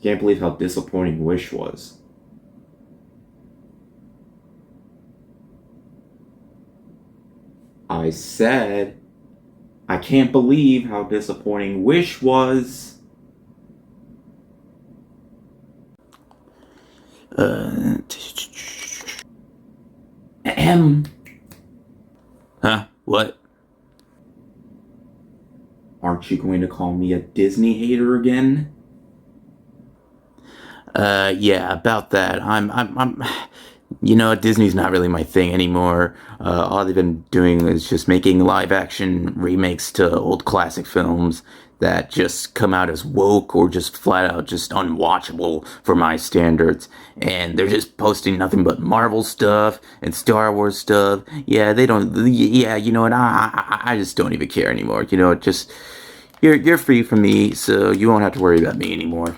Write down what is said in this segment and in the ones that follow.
Can't believe how disappointing Wish was. I said, I can't believe how disappointing Wish was. Ahem. Huh? What? Aren't you going to call me a Disney hater again? Yeah, about that. You know, Disney's not really my thing anymore. All they've been doing is just making live action remakes to old classic films that just come out as woke or just flat out just unwatchable for my standards. And they're just posting nothing but Marvel stuff and Star Wars stuff. Yeah, they don't, yeah, you know what, I just don't even care anymore. You know, just, you're free from me, so you won't have to worry about me anymore.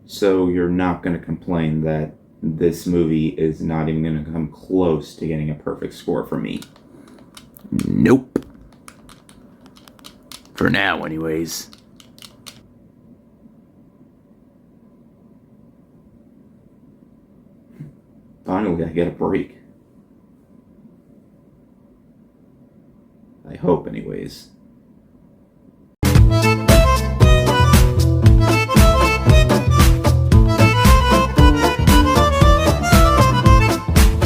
So you're not going to complain that this movie is not even going to come close to getting a perfect score from me? Nope. For now, anyways. Finally, I get a break. I hope, anyways.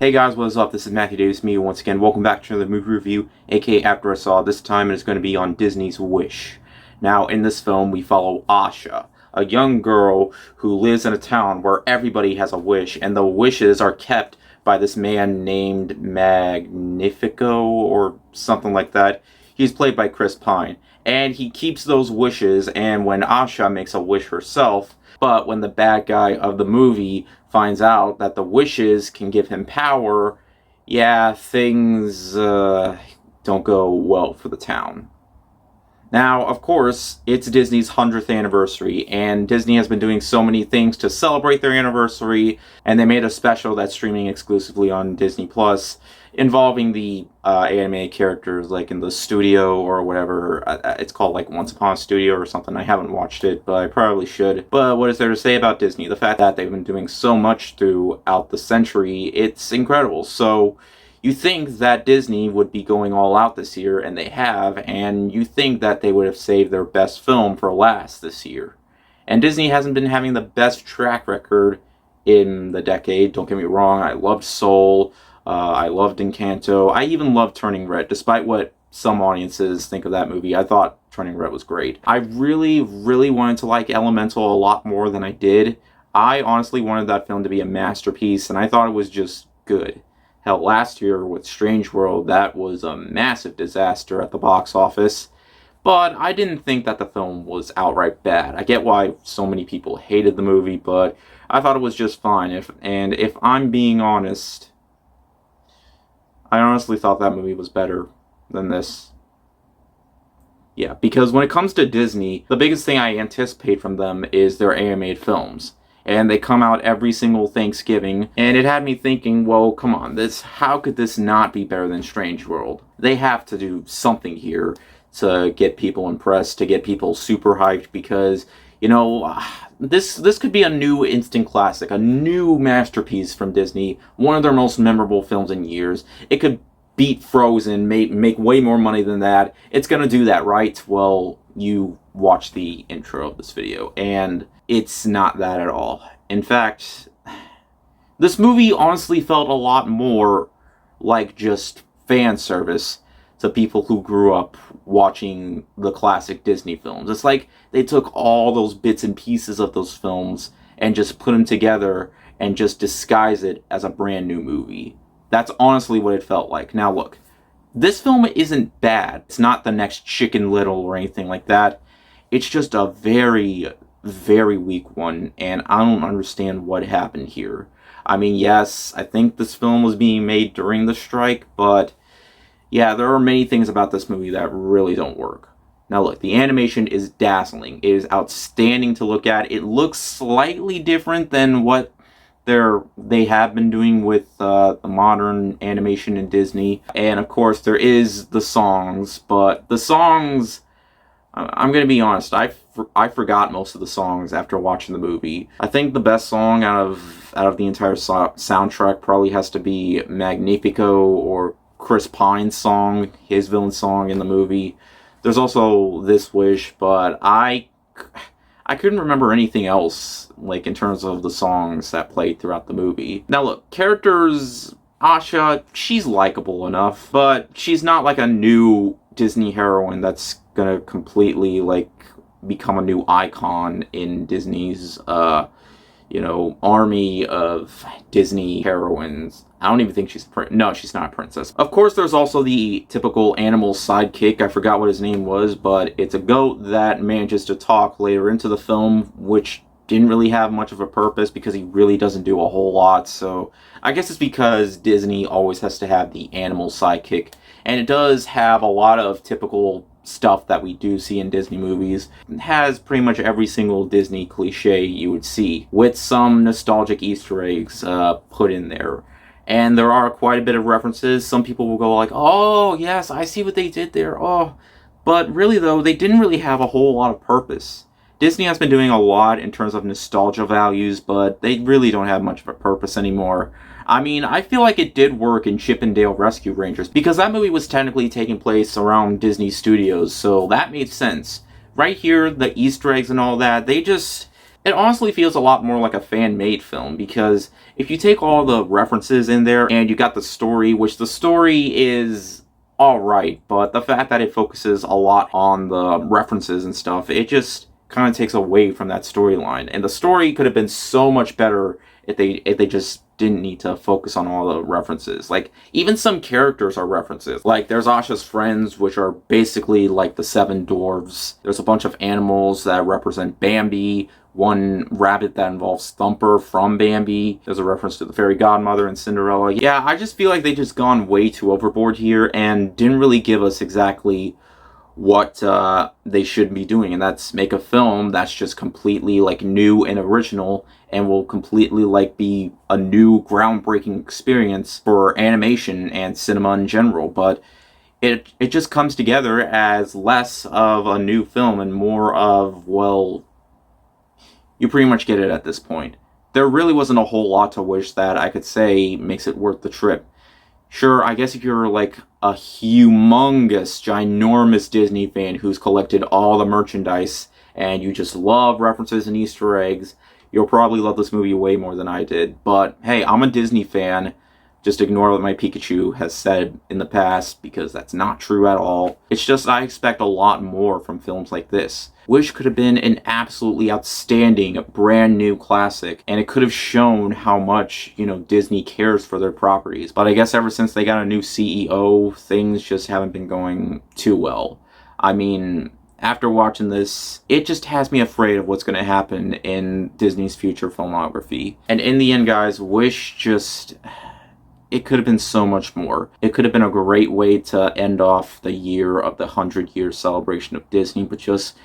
Hey guys, what is up? This is Matthew Davis, me once again. Welcome back to another movie review, aka After I Saw. This time it is going to be on Disney's Wish. Now, in this film, we follow Asha, a young girl who lives in a town where everybody has a wish, and the wishes are kept by this man named Magnifico, or something like that. He's played by Chris Pine, and he keeps those wishes, and when Asha makes a wish herself, but when the bad guy of the movie finds out that the wishes can give him power, yeah, things don't go well for the town. Now, of course, it's Disney's 100th anniversary, and Disney has been doing so many things to celebrate their anniversary, and they made a special that's streaming exclusively on Disney Plus, involving the animated characters, like in the studio or whatever. It's called like Once Upon a Studio or something. I haven't watched it, but I probably should. But what is there to say about Disney? The fact that they've been doing so much throughout the century, it's incredible. So you think that Disney would be going all out this year, and they have, and you think that they would have saved their best film for last this year. And Disney hasn't been having the best track record in the decade. Don't get me wrong, I loved Soul, I loved Encanto, I even loved Turning Red, despite what some audiences think of that movie. I thought Turning Red was great. I really, really wanted to like Elemental a lot more than I did. I honestly wanted that film to be a masterpiece, and I thought it was just good. Hell, last year with Strange World, that was a massive disaster at the box office. But I didn't think that the film was outright bad. I get why so many people hated the movie, but I thought it was just fine. If I'm being honest, I honestly thought that movie was better than this. Yeah, because when it comes to Disney, the biggest thing I anticipate from them is their animated films. And they come out every single Thanksgiving, and it had me thinking, well, come on, how could this not be better than Strange World? They have to do something here to get people impressed, to get people super hyped, because, you know, this could be a new instant classic, a new masterpiece from Disney, one of their most memorable films in years. It could beat Frozen, make way more money than that. It's gonna do that, right? Well, you watch the intro of this video, and it's not that at all. In fact, this movie honestly felt a lot more like just fan service to people who grew up watching the classic Disney films. It's like they took all those bits and pieces of those films and just put them together and just disguise it as a brand new movie. That's honestly what it felt like. Now look, this film isn't bad. It's not the next Chicken Little or anything like that. It's just a very, very weak one, and I don't understand what happened here. I mean, yes, I think this film was being made during the strike, but yeah, there are many things about this movie that really don't work. Now look, the animation is dazzling. It is outstanding to look at. It looks slightly different than what they have been doing with the modern animation in Disney. And of course, there is the songs, but the songs I'm gonna be honest. I forgot most of the songs after watching the movie. I think the best song out of the entire soundtrack probably has to be Magnifico, or Chris Pine's song, his villain song in the movie. There's also This Wish, but I couldn't remember anything else, like, in terms of the songs that played throughout the movie. Now look, characters, Asha, she's likable enough, but she's not like a new Disney heroine that's gonna completely, like, become a new icon in Disney's, army of Disney heroines. I don't even think she's no, she's not a princess. Of course, there's also the typical animal sidekick. I forgot what his name was, but it's a goat that manages to talk later into the film, which didn't really have much of a purpose because he really doesn't do a whole lot. So I guess it's because Disney always has to have the animal sidekick. And it does have a lot of typical stuff that we do see in Disney movies. It has pretty much every single Disney cliche you would see, with some nostalgic Easter eggs put in there. And there are quite a bit of references. Some people will go like, oh, yes, I see what they did there. Oh, but really, though, they didn't really have a whole lot of purpose. Disney has been doing a lot in terms of nostalgia values, but they really don't have much of a purpose anymore. I mean, I feel like it did work in Chip 'n Dale Rescue Rangers, because that movie was technically taking place around Disney Studios, so that made sense. Right here, the Easter eggs and all that, it honestly feels a lot more like a fan-made film, because if you take all the references in there and you got the story, which the story is alright, but the fact that it focuses a lot on the references and stuff, it just kind of takes away from that storyline. And the story could have been so much better if they just didn't need to focus on all the references. Like, even some characters are references. Like, there's Asha's friends, which are basically like the seven dwarves. There's a bunch of animals that represent Bambi. One rabbit that involves Thumper from Bambi. There's a reference to the fairy godmother and Cinderella. Yeah, I just feel like they just gone way too overboard here and didn't really give us exactly what they should be doing, and that's make a film that's just completely, like, new and original, and will completely, like, be a new groundbreaking experience for animation and cinema in general. But it just comes together as less of a new film and more of, well, you pretty much get it at this point. There really wasn't a whole lot to Wish that I could say makes it worth the trip. Sure, I guess if you're like a humongous, ginormous Disney fan who's collected all the merchandise and you just love references and Easter eggs, you'll probably love this movie way more than I did. But hey, I'm a Disney fan. Just ignore what my Pikachu has said in the past, because that's not true at all. It's just I expect a lot more from films like this. Wish could have been an absolutely outstanding, brand new classic, and it could have shown how much, Disney cares for their properties. But I guess ever since they got a new CEO, things just haven't been going too well. I mean, after watching this, it just has me afraid of what's going to happen in Disney's future filmography. And in the end, guys, Wish just... it could have been so much more. It could have been a great way to end off the year of the 100-year celebration of Disney, but just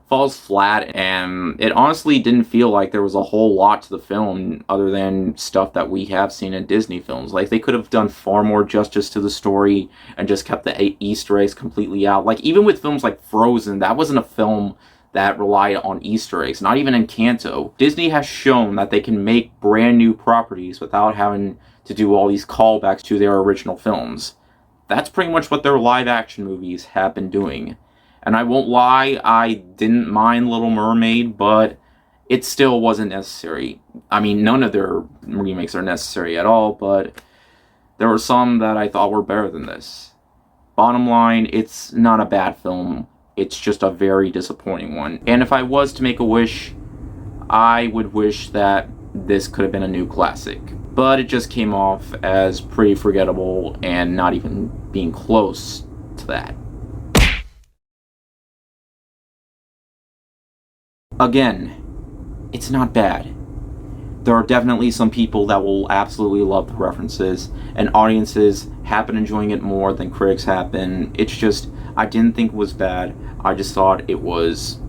falls flat, and it honestly didn't feel like there was a whole lot to the film other than stuff that we have seen in Disney films. Like, they could have done far more justice to the story and just kept the Easter eggs completely out. Like, even with films like Frozen, that wasn't a film that relied on Easter eggs, not even Encanto. Disney has shown that they can make brand new properties without having to do all these callbacks to their original films. That's pretty much what their live-action movies have been doing. And I won't lie, I didn't mind Little Mermaid, but it still wasn't necessary. I mean, none of their remakes are necessary at all, but there were some that I thought were better than this. Bottom line, it's not a bad film. It's just a very disappointing one. And if I was to make a wish, I would wish that this could have been a new classic. But it just came off as pretty forgettable and not even being close to that. Again, it's not bad. There are definitely some people that will absolutely love the references, and audiences have been enjoying it more than critics have been. It's just, I didn't think it was bad. I just thought it was...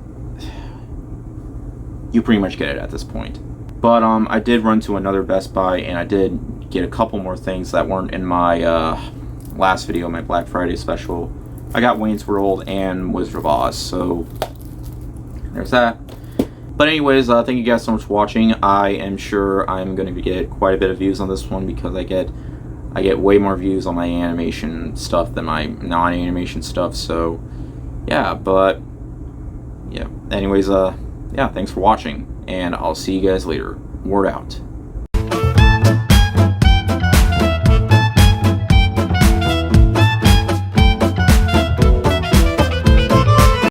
you pretty much get it at this point. But I did run to another Best Buy, and I did get a couple more things that weren't in my last video, my Black Friday special. I got Wayne's World and Wizard of Oz, so there's that. But anyways, thank you guys so much for watching. I am sure I'm going to get quite a bit of views on this one because I get way more views on my animation stuff than my non-animation stuff. So yeah, but yeah. Anyways, yeah, thanks for watching, and I'll see you guys later. Word out.